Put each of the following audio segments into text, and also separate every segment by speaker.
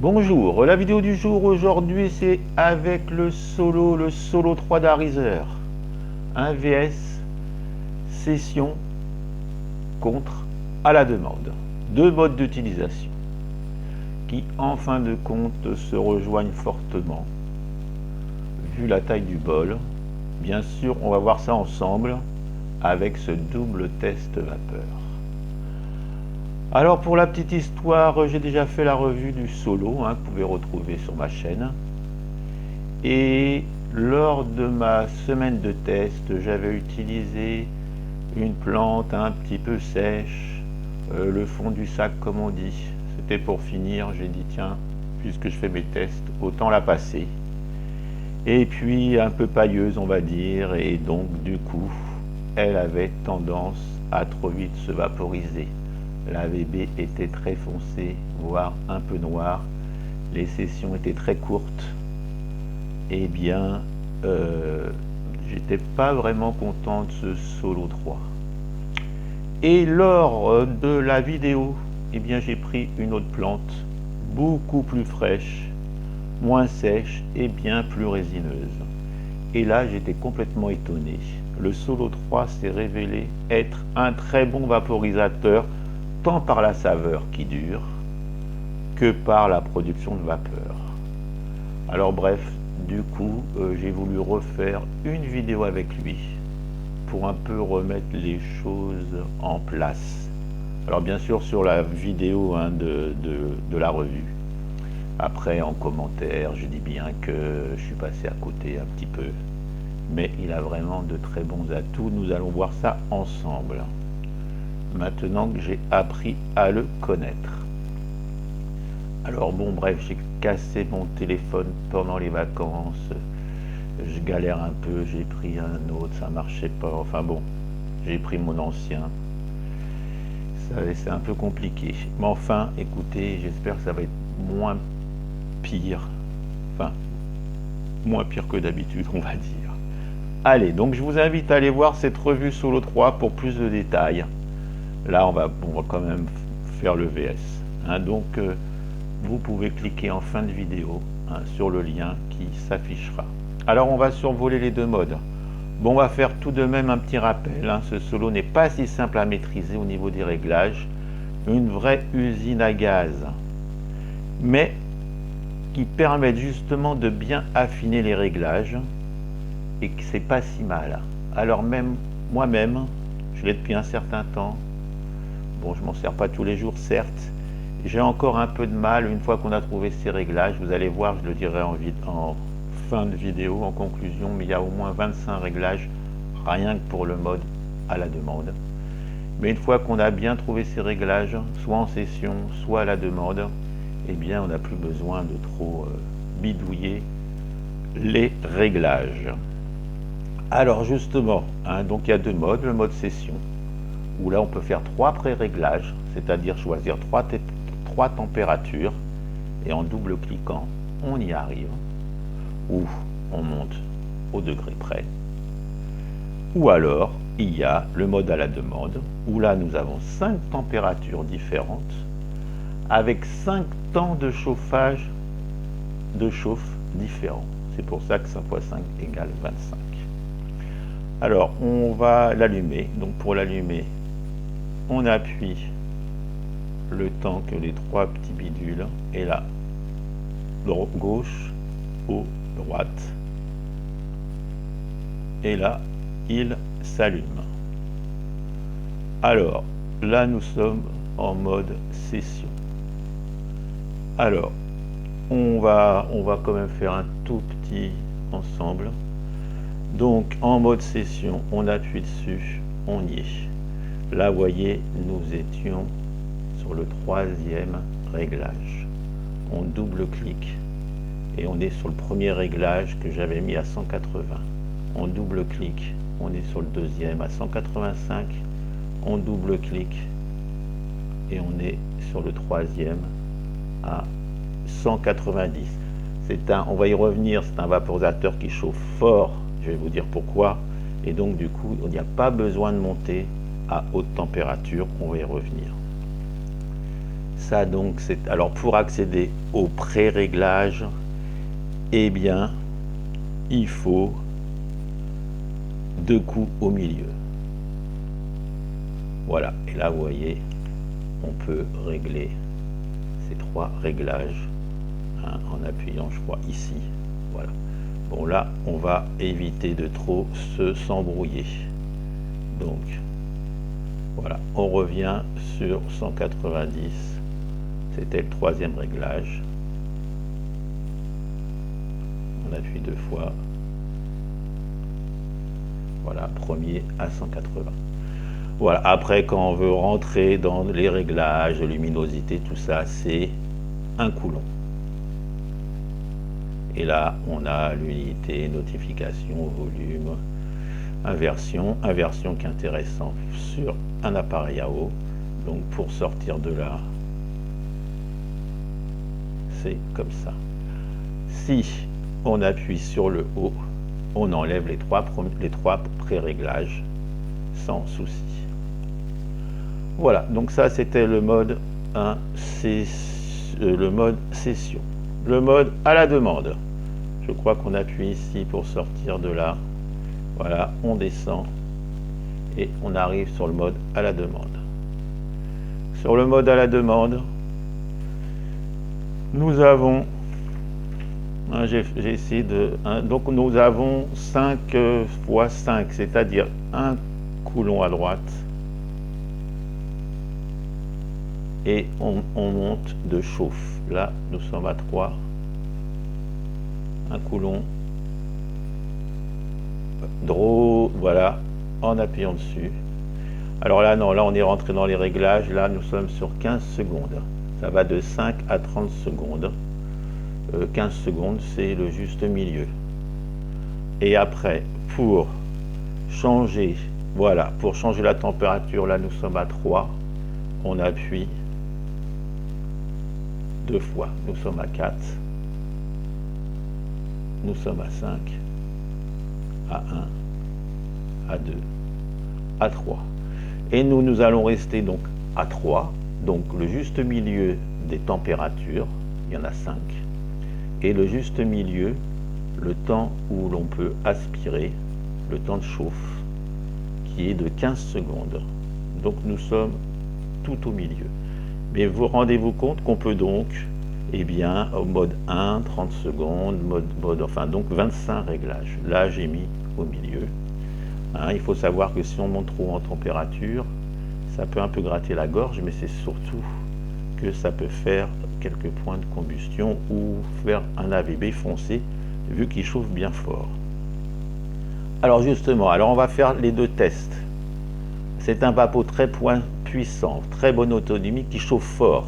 Speaker 1: Bonjour, la vidéo du jour aujourd'hui c'est avec le Solo 3 d'Ariser. Un VS session contre à la demande. Deux modes d'utilisation qui en fin de compte se rejoignent fortement. Vu la taille du bol, bien sûr on va voir ça ensemble avec ce double test vapeur. Alors pour la petite histoire, j'ai déjà fait la revue du Solo, que vous pouvez retrouver sur ma chaîne. Et lors de ma semaine de test, j'avais utilisé une plante un petit peu sèche, le fond du sac comme on dit. C'était pour finir, j'ai dit tiens, puisque je fais mes tests, autant la passer. Et puis un peu pailleuse on va dire, et donc du coup, elle avait tendance à trop vite se vaporiser. La VB était très foncée, voire un peu noire. Les sessions étaient très courtes. Eh bien, j'étais pas vraiment content de ce Solo 3. Et lors de la vidéo, eh bien, j'ai pris une autre plante, beaucoup plus fraîche, moins sèche et bien plus résineuse. Et là, j'étais complètement étonné. Le Solo 3 s'est révélé être un très bon vaporisateur, tant par la saveur qui dure que par la production de vapeur. Alors bref, du coup, j'ai voulu refaire une vidéo avec lui pour un peu remettre les choses en place. Alors bien sûr sur la vidéo de la revue. Après en commentaire, je dis bien que je suis passé à côté un petit peu. Mais il a vraiment de très bons atouts. Nous allons voir ça ensemble. Maintenant que j'ai appris à le connaître. Alors bon bref, j'ai cassé mon téléphone pendant les vacances, je galère un peu, j'ai pris un autre, ça marchait pas, enfin bon, j'ai pris mon ancien, c'est un peu compliqué, mais enfin écoutez, j'espère que ça va être moins pire, enfin moins pire que d'habitude on va dire. Allez, donc je vous invite à aller voir cette revue Solo 3 pour plus de détails. Là on va quand même faire le VS, donc vous pouvez cliquer en fin de vidéo sur le lien qui s'affichera. Alors on va survoler les deux modes. Bon, on va faire tout de même un petit rappel, ce Solo n'est pas si simple à maîtriser au niveau des réglages, une vraie usine à gaz, mais qui permet justement de bien affiner les réglages et que c'est pas si mal. Alors même moi-même, je l'ai depuis un certain temps. Bon, je m'en sers pas tous les jours, certes. J'ai encore un peu de mal une fois qu'on a trouvé ces réglages. Vous allez voir, je le dirai en fin de vidéo, en conclusion, mais il y a au moins 25 réglages, rien que pour le mode à la demande. Mais une fois qu'on a bien trouvé ces réglages, soit en session, soit à la demande, eh bien, on n'a plus besoin de trop bidouiller les réglages. Alors justement, donc il y a deux modes, le mode session, où là on peut faire 3 pré-réglages, c'est-à-dire choisir 3 températures, et en double cliquant, on y arrive, ou on monte au degré près. Ou alors, il y a le mode à la demande, où là nous avons 5 températures différentes, avec 5 temps de chauffage, de chauffe différents. C'est pour ça que 5 x 5 égale 25. Alors, on va l'allumer. Donc pour l'allumer, on appuie le temps que les 3 petits bidules, et là, gauche, haut, droite. Et là, il s'allume. Alors, là, nous sommes en mode session. Alors, on va quand même faire un tout petit ensemble. Donc, en mode session, on appuie dessus, on y est. Là, vous voyez, nous étions sur le 3e réglage. On double-clique et on est sur le premier réglage que j'avais mis à 180. On double-clique, on est sur le 2e à 185. On double-clique et on est sur le 3e à 190. On va y revenir, c'est un vaporisateur qui chauffe fort, je vais vous dire pourquoi, et donc du coup il n'y a pas besoin de monter à haute température, on va y revenir. Ça donc c'est, alors pour accéder au pré-réglage, eh bien il faut 2 coups au milieu. Voilà, et là vous voyez, on peut régler ces 3 réglages, hein, en appuyant, je crois, ici. Voilà. Bon, là, on va éviter de trop s'embrouiller. Donc, voilà, on revient sur 190. C'était le 3e réglage. On appuie 2 fois. Voilà, premier à 180. Voilà, après quand on veut rentrer dans les réglages de luminosité, tout ça, c'est 1 coulomb. Et là, on a l'unité, notification, volume, inversion qui est intéressant sur un appareil à eau. Donc pour sortir de là, c'est comme ça. Si on appuie sur le haut, on enlève les trois pré-réglages sans souci. Voilà, donc ça c'était le mode 1, c'est le mode session. Le mode à la demande. Je crois qu'on appuie ici pour sortir de là. Voilà, on descend et on arrive sur le mode à la demande. Sur le mode à la demande, nous avons, hein, j'ai essayé de, hein, donc nous avons 5 fois 5, c'est-à-dire 1 coulomb à droite, et on monte de chauffe. Là, nous sommes à 3, 1 coulomb, draw, voilà, en appuyant dessus. Alors là, non, là on est rentré dans les réglages, là nous sommes sur 15 secondes. Ça va de 5 à 30 secondes. 15 secondes, c'est le juste milieu. Et après, pour changer, voilà, pour changer la température, là nous sommes à 3, on appuie 2 fois. Nous sommes à 4, nous sommes à 5, à 1, à 2, à 3. Et nous allons rester donc à 3, donc le juste milieu des températures, il y en a 5, et le juste milieu, le temps où l'on peut aspirer, le temps de chauffe, qui est de 15 secondes. Donc nous sommes tout au milieu. Mais vous rendez-vous compte qu'on peut donc, eh bien, au mode 1, 30 secondes, enfin donc 25 réglages. Là, j'ai mis au milieu. Hein, il faut savoir que si on monte trop en température, ça peut un peu gratter la gorge, mais c'est surtout que ça peut faire quelques points de combustion ou faire un AVB foncé, vu qu'il chauffe bien fort. Alors justement, alors on va faire les 2 tests. C'est un vapeau très puissant, très bonne autonomie, qui chauffe fort.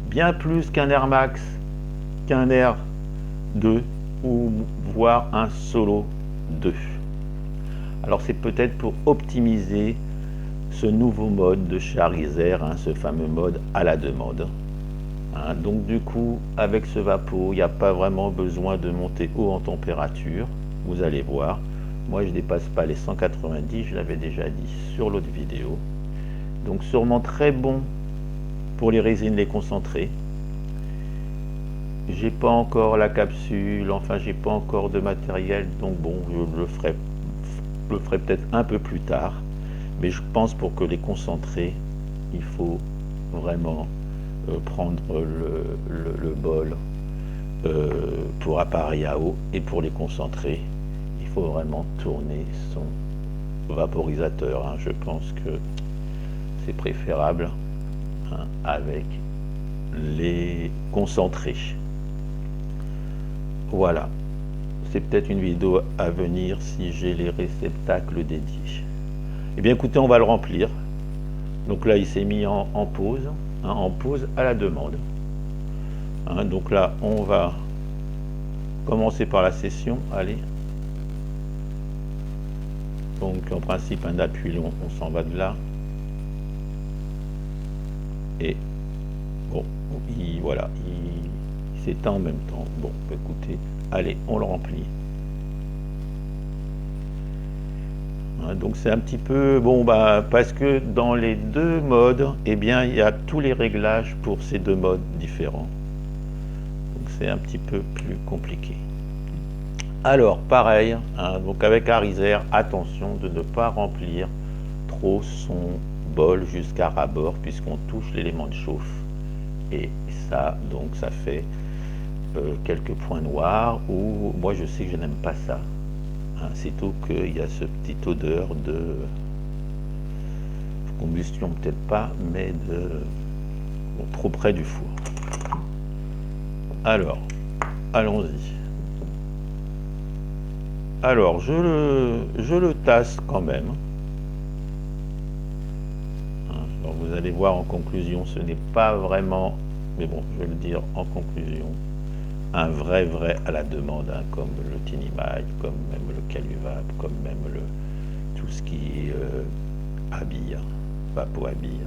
Speaker 1: Bien plus qu'un Air Max, qu'un Air 2, ou voire un Solo 2. Alors c'est peut-être pour optimiser ce nouveau mode de chez Arizer, hein, ce fameux mode à la demande. Hein, donc du coup, avec ce vapeau, il n'y a pas vraiment besoin de monter haut en température. Vous allez voir. Moi, je ne dépasse pas les 190, je l'avais déjà dit sur l'autre vidéo. Donc sûrement très bon pour les résines, les concentrés. J'ai pas encore la capsule, enfin j'ai pas encore de matériel, donc bon, je le ferai peut-être un peu plus tard. Mais je pense pour que les concentrés, il faut vraiment prendre le bol pour appareil à eau, et pour les concentrés, il faut vraiment tourner son vaporisateur. Hein. Je pense que c'est préférable, hein, avec les concentrés. Voilà, c'est peut-être une vidéo à venir si j'ai les réceptacles dédiés. Eh bien écoutez, on va le remplir. Donc là, il s'est mis en pause, hein, en pause à la demande. Hein, donc là, on va commencer par la session. Allez. Donc en principe, un appui long, on s'en va de là. Et bon, voilà, il s'éteint en même temps. Bon, écoutez, allez, on le remplit. Hein, donc c'est un petit peu, bon, bah, parce que dans les deux modes, eh bien, il y a tous les réglages pour ces deux modes différents. Donc c'est un petit peu plus compliqué. Alors, pareil, hein, donc avec Arizer, attention de ne pas remplir trop son bol jusqu'à ras-bord, puisqu'on touche l'élément de chauffe. Et ça, donc, ça fait quelques points noirs, où moi je sais que je n'aime pas ça. Hein, c'est tout qu'il y a ce petit odeur de combustion, peut-être pas, mais de bon, trop près du four. Alors, allons-y. Alors, je le tasse quand même. Hein, alors, vous allez voir en conclusion, ce n'est pas vraiment, mais bon, je vais le dire en conclusion, un vrai à la demande, hein, comme le Tinimai, comme même le Caluvap, comme même tout ce qui est habille, vapo-habille.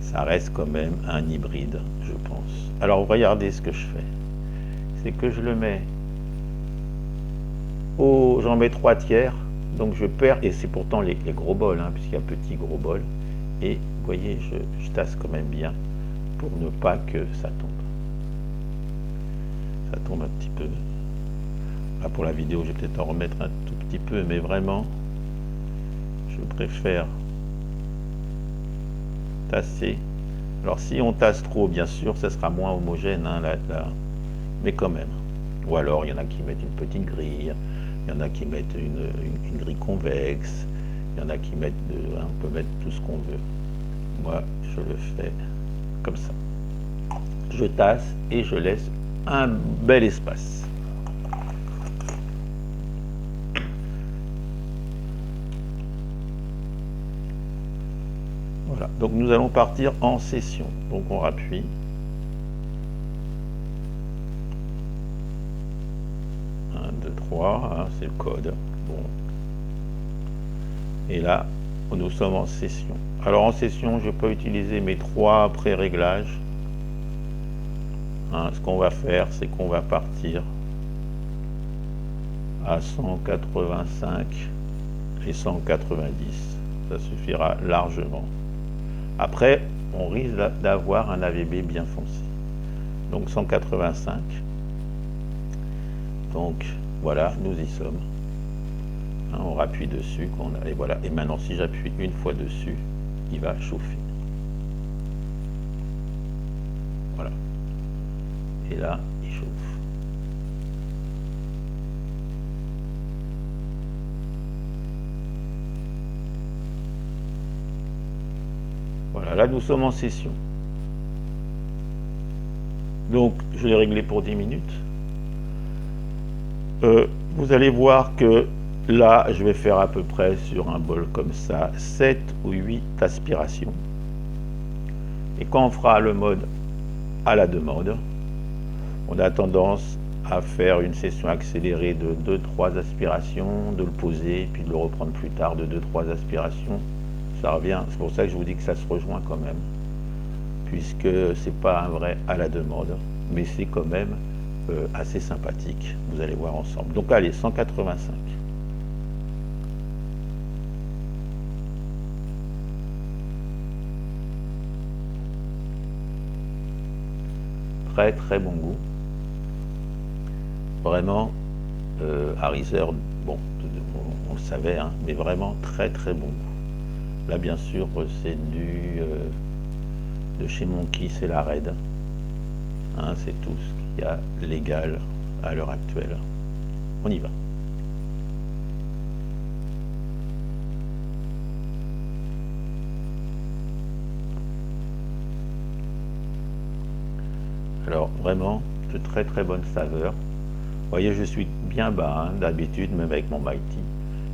Speaker 1: Ça reste quand même un hybride, je pense. Alors regardez ce que je fais. C'est que je le mets j'en mets 3/4, donc je perds, et c'est pourtant les gros bols, hein, puisqu'il y a petit gros bol. Et vous voyez, je tasse quand même bien pour ne pas que ça tombe. Ça tombe un petit peu. Là pour la vidéo, je vais peut-être en remettre un tout petit peu, mais vraiment, je préfère tasser. Alors si on tasse trop, bien sûr, ça sera moins homogène, hein, là, mais quand même. Ou alors, il y en a qui mettent une petite grille, il y en a qui mettent une grille convexe, il y en a qui mettent, on peut mettre tout ce qu'on veut. Moi, je le fais comme ça. Je tasse et je laisse un bel espace. Voilà, donc nous allons partir en session. Donc on appuie. 1, 2, 3, hein, c'est le code. Bon. Et là, nous sommes en session. Alors en session, je peux utiliser mes 3 pré-réglages. Hein, ce qu'on va faire, c'est qu'on va partir à 185 et 190. Ça suffira largement. Après, on risque d'avoir un AVB bien foncé. Donc 185. Donc voilà, nous y sommes. Hein, on appuie dessus, et voilà. Et maintenant, si j'appuie une fois dessus, il va chauffer. Voilà. Et là, il chauffe. Voilà, là nous sommes en session. Donc, je l'ai réglé pour 10 minutes. Vous allez voir que là, je vais faire à peu près sur un bol comme ça, 7 ou 8 aspirations. Et quand on fera le mode à la demande, on a tendance à faire une session accélérée de 2-3 aspirations, de le poser, puis de le reprendre plus tard de 2-3 aspirations. Ça revient, c'est pour ça que je vous dis que ça se rejoint quand même, puisque c'est pas un vrai à la demande, mais c'est quand même assez sympathique, vous allez voir ensemble. Donc allez, 185. Très bon goût. Vraiment, Arizer, bon, on le savait, hein, mais vraiment très bon goût. Là, bien sûr, c'est de chez Monkey, c'est la Red. Hein, c'est tout ce qu'il y a légal à l'heure actuelle. On y va. Alors, vraiment, de très bonne saveur. Vous voyez, je suis bien bas, hein, d'habitude, même avec mon Mighty.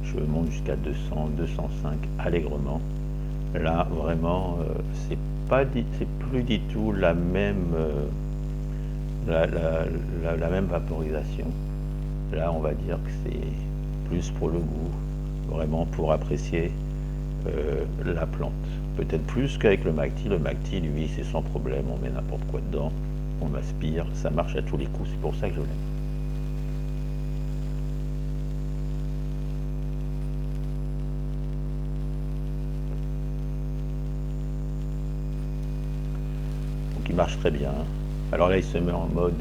Speaker 1: Je monte jusqu'à 200, 205 allègrement. Là, vraiment, c'est plus du tout la même, la même vaporisation. Là, on va dire que c'est plus pour le goût, vraiment pour apprécier la plante. Peut-être plus qu'avec le Mighty. Le Mighty, lui, c'est sans problème, on met n'importe quoi dedans, on aspire, ça marche à tous les coups, c'est pour ça que je l'aime. marche très bien. Alors là, il se met en mode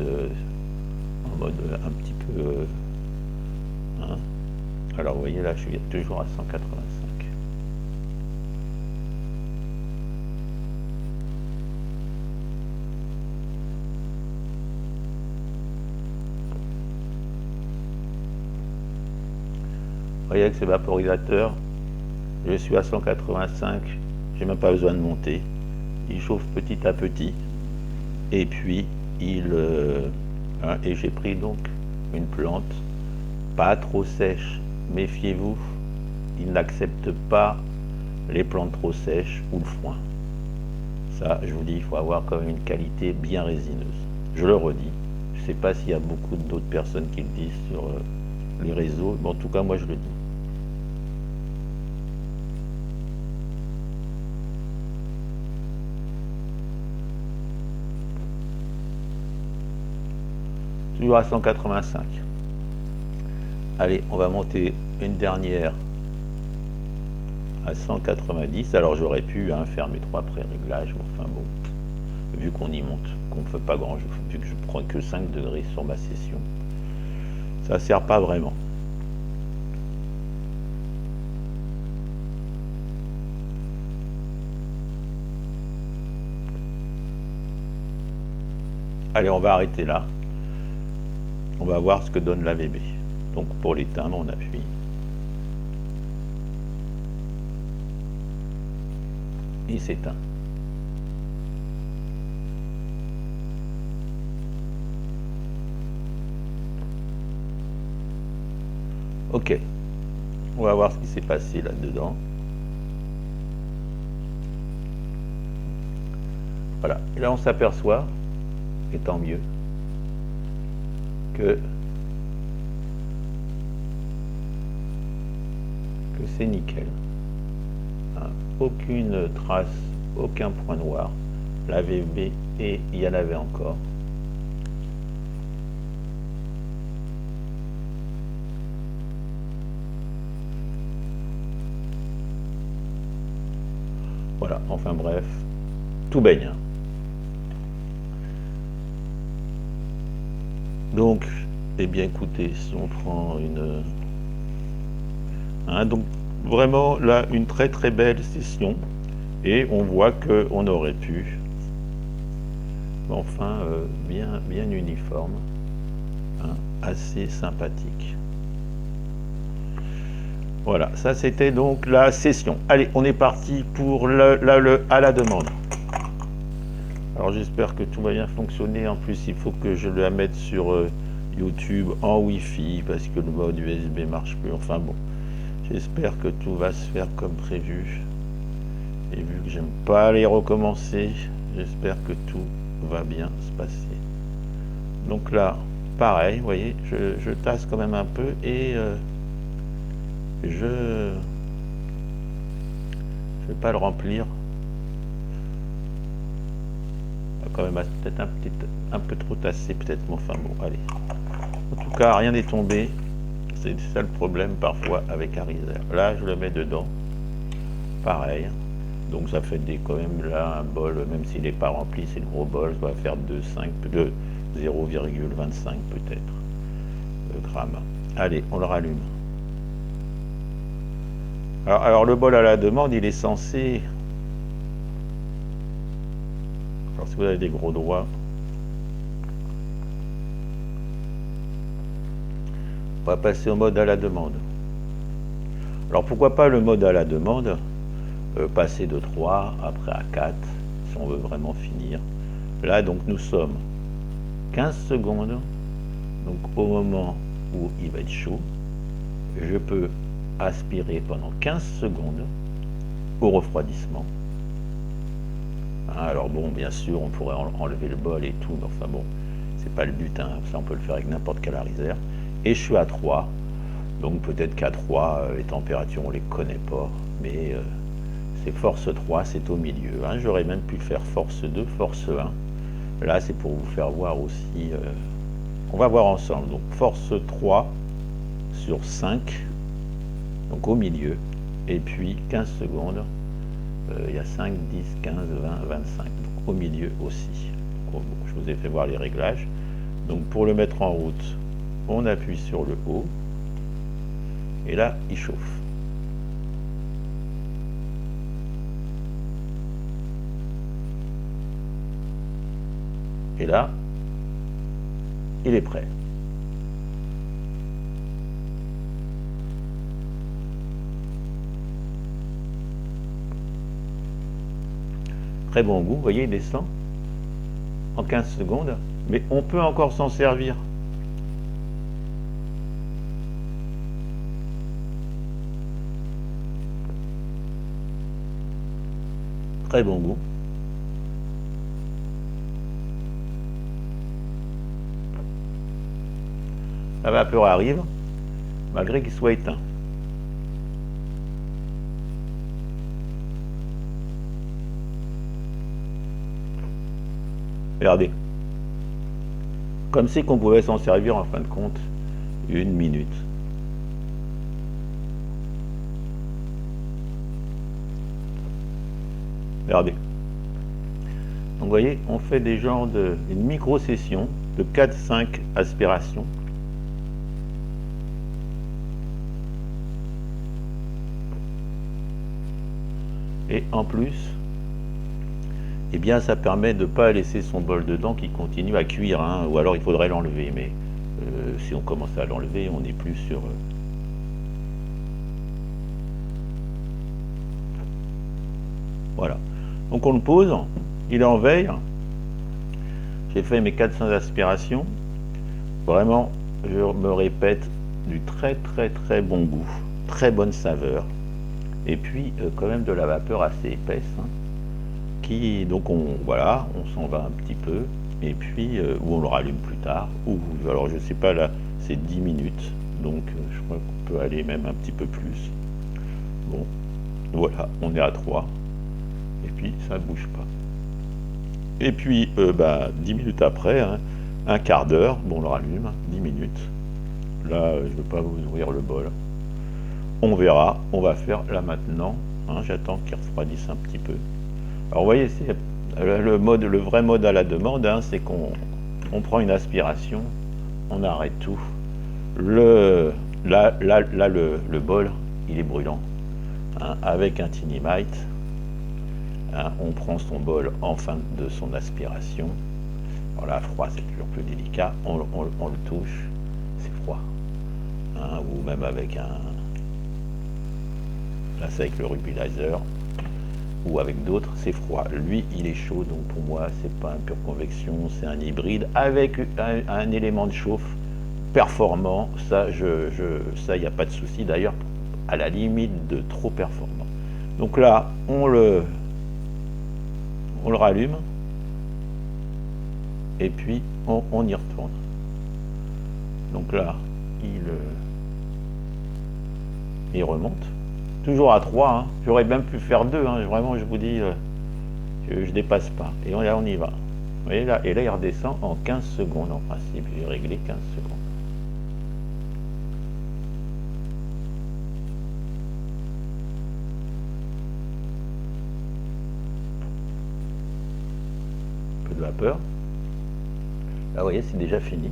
Speaker 1: un petit peu... hein. Alors vous voyez là, je suis toujours à 185. Vous voyez avec ce vaporisateur, je suis à 185, j'ai même pas besoin de monter. Il chauffe petit à petit. Et puis, et j'ai pris donc une plante, pas trop sèche. Méfiez-vous, il n'accepte pas les plantes trop sèches ou le foin. Ça, je vous dis, il faut avoir quand même une qualité bien résineuse. Je le redis, je ne sais pas s'il y a beaucoup d'autres personnes qui le disent sur les réseaux, mais en tout cas, moi, je le dis. Toujours à 185. Allez, on va monter une dernière à 190. Alors j'aurais pu faire mes 3 pré-réglages, enfin bon, vu qu'on y monte, qu'on ne fait pas grand chose, vu que je prends que 5 degrés sur ma session, ça ne sert pas vraiment. Allez, on va arrêter là. On va voir ce que donne l'AVB. Donc pour l'éteindre, on appuie. Il s'éteint. Ok. On va voir ce qui s'est passé là-dedans. Voilà. Et là, on s'aperçoit, et tant mieux, que c'est nickel. Hein, aucune trace, aucun point noir. L'AVB, et il y en avait encore. Voilà, enfin bref, tout baigne. Donc, eh bien écoutez, si on prend une... donc vraiment là, une très très belle session. Et on voit qu'on aurait pu, enfin, bien uniforme, assez sympathique. Voilà, ça c'était donc la session. Allez, on est parti pour le à la demande. Alors j'espère que tout va bien fonctionner. En plus, il faut que je la mette sur YouTube en Wi-Fi parce que le mode USB marche plus. Enfin bon, j'espère que tout va se faire comme prévu. Et vu que j'aime pas les recommencer, j'espère que tout va bien se passer. Donc là, pareil, vous voyez, je tasse quand même un peu et je vais pas le remplir. Quand même peut-être un peu trop tassé peut-être, mais enfin bon, allez. En tout cas, rien n'est tombé. C'est ça le problème parfois avec Arizer. Là, je le mets dedans. Pareil. Donc ça fait quand même là un bol, même s'il n'est pas rempli, c'est le gros bol, ça va faire de 0,25 peut-être grammes. Allez, on le rallume. Alors le bol à la demande, il est censé... Alors si vous avez des gros doigts, on va passer au mode à la demande. Alors pourquoi pas le mode à la demande, passer de 3, après à 4, si on veut vraiment finir. Là, donc, nous sommes 15 secondes, donc au moment où il va être chaud, je peux aspirer pendant 15 secondes au refroidissement. Alors bon, bien sûr, on pourrait enlever le bol et tout, mais enfin bon, c'est pas le but, ça on peut le faire avec n'importe quel Arizer. Et je suis à 3, donc peut-être qu'à 3, les températures, on les connaît pas, mais... c'est force 3, c'est au milieu. J'aurais même pu faire force 2, force 1. Là, c'est pour vous faire voir aussi... on va voir ensemble. Donc, force 3 sur 5, donc au milieu. Et puis, 15 secondes. Il y a 5, 10, 15, 20, 25. Donc, au milieu aussi. je vous ai fait voir les réglages. Donc pour le mettre en route, on appuie sur le haut, et là, il chauffe. Et là, il est prêt. Très bon goût, vous voyez, il descend en 15 secondes, mais on peut encore s'en servir. Très bon goût. La vapeur arrive, malgré qu'il soit éteint. Regardez. Comme si qu'on pouvait s'en servir en fin de compte 1 minute. Regardez. Donc vous voyez, on fait des genres une micro-session de 4-5 aspirations. Et en plus, eh bien, ça permet de ne pas laisser son bol dedans qui continue à cuire, hein, ou alors il faudrait l'enlever. Mais si on commence à l'enlever, on n'est plus sur... Voilà. Donc on le pose, il est en veille. J'ai fait mes 400 aspirations. Vraiment, je me répète, du très très très bon goût, très bonne saveur. Et puis quand même de la vapeur assez épaisse, hein, qui donc voilà, on s'en va un petit peu, et puis ou on le rallume plus tard, ou alors je sais pas, là c'est 10 minutes, donc je crois qu'on peut aller même un petit peu plus. Bon, voilà, on est à 3, et puis ça ne bouge pas. Et puis 10 minutes après, hein, un quart d'heure, bon on le rallume, 10 minutes. Là je ne vais pas vous ouvrir le bol. On verra, on va faire là maintenant, hein, j'attends qu'il refroidisse un petit peu. Alors vous voyez, c'est le vrai mode à la demande, hein, c'est qu'on prend une aspiration, on arrête tout. Le bol, il est brûlant, hein, avec un Tinimite, hein, on prend son bol en fin de son aspiration. Alors là, froid, c'est toujours plus délicat, on le touche, c'est froid, hein, ou même avec un... Là, c'est avec le Rubilizer ou avec d'autres, c'est froid. Lui, il est chaud, donc pour moi, c'est pas un pure convection, c'est un hybride avec un élément de chauffe performant. Ça, il n'y a pas de souci. D'ailleurs, à la limite de trop performant. Donc là, on le rallume et puis on y retourne. Donc là, il remonte. Toujours à 3, hein. J'aurais même pu faire 2, hein. Vraiment je vous dis, je dépasse pas. Et là on y va. Vous voyez, là, et là il redescend en 15 secondes en principe, j'ai réglé 15 secondes. Un peu de vapeur. Là vous voyez c'est déjà fini.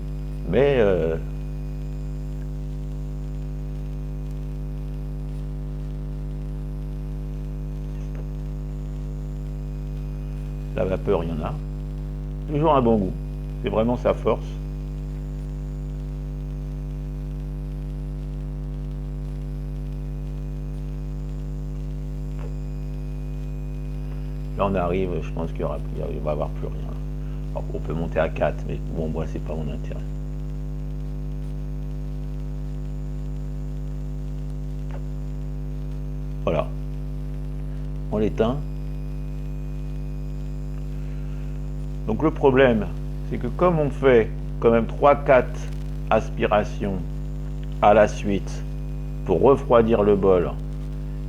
Speaker 1: Mais la vapeur, il y en a. Toujours un bon goût. C'est vraiment sa force. Là, on arrive, je pense qu'il va y avoir plus rien. Alors, on peut monter à 4, mais bon, moi, c'est pas mon intérêt. Voilà. On l'éteint. Donc le problème, c'est que comme on fait quand même 3-4 aspirations à la suite pour refroidir le bol,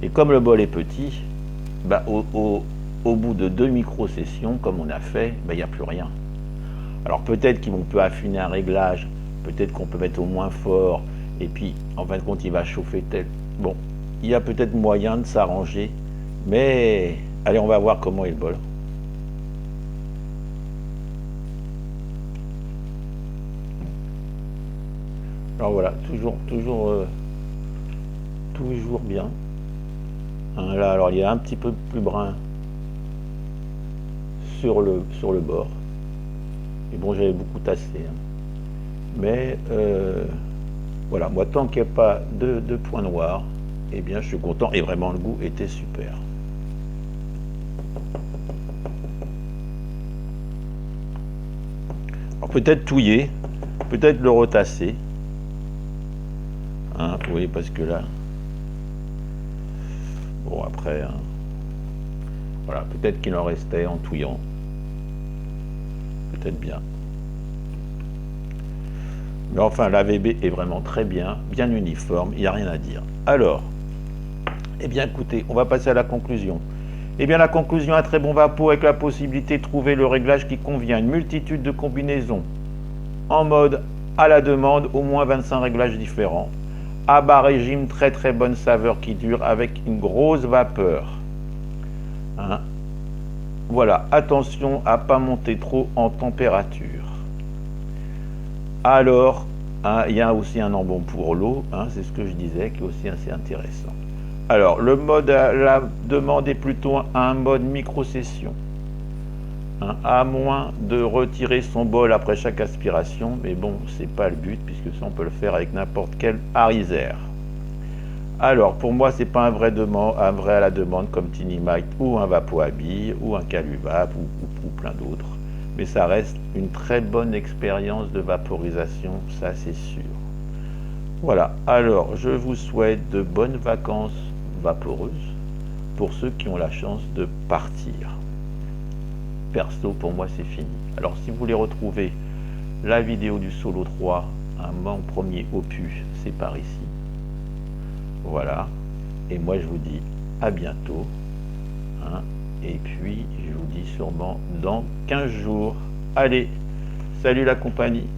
Speaker 1: et comme le bol est petit, au bout de 2 micro-sessions, comme on a fait, il n'y a plus rien. Alors peut-être qu'on peut affiner un réglage, peut-être qu'on peut mettre au moins fort, et puis en fin de compte il va chauffer tel. Bon, il y a peut-être moyen de s'arranger, mais allez, on va voir comment est le bol. Alors voilà, toujours bien. Hein, là, alors il y a un petit peu plus brun sur le bord. Et bon, j'avais beaucoup tassé. Hein. Mais voilà, moi, tant qu'il n'y a pas de points noirs, eh bien, je suis content. Et vraiment, le goût était super. Alors peut-être touiller, peut-être le retasser. Hein, oui, parce que là... Bon, après... Hein, voilà, peut-être qu'il en restait en touillant. Peut-être bien. Mais enfin, l'AVB est vraiment très bien, bien uniforme, il n'y a rien à dire. Alors, eh bien écoutez, on va passer à la conclusion. Eh bien la conclusion, un très bon vapeau avec la possibilité de trouver le réglage qui convient, une multitude de combinaisons, en mode à la demande, au moins 25 réglages différents. À bas régime, très très bonne saveur qui dure avec une grosse vapeur. Hein. Voilà, attention à ne pas monter trop en température. Alors, hein, il y a aussi un embon pour l'eau, hein, c'est ce que je disais, qui est aussi assez intéressant. Alors, le mode à la demande est plutôt un mode micro-session. Hein, à moins de retirer son bol après chaque aspiration, mais bon, c'est pas le but, puisque ça on peut le faire avec n'importe quel Arizer. Alors, pour moi, c'est pas un vrai à la demande comme Tiny Mite ou un Vapo à billes ou un Caluvap ou plein d'autres. Mais ça reste une très bonne expérience de vaporisation, ça c'est sûr. Voilà, alors je vous souhaite de bonnes vacances vaporeuses pour ceux qui ont la chance de partir. Perso, pour moi c'est fini. Alors si vous voulez retrouver la vidéo du Solo 3, mon premier opus, c'est par ici. Voilà, et moi je vous dis à bientôt, hein, et puis je vous dis sûrement dans 15 jours. Allez, salut la compagnie.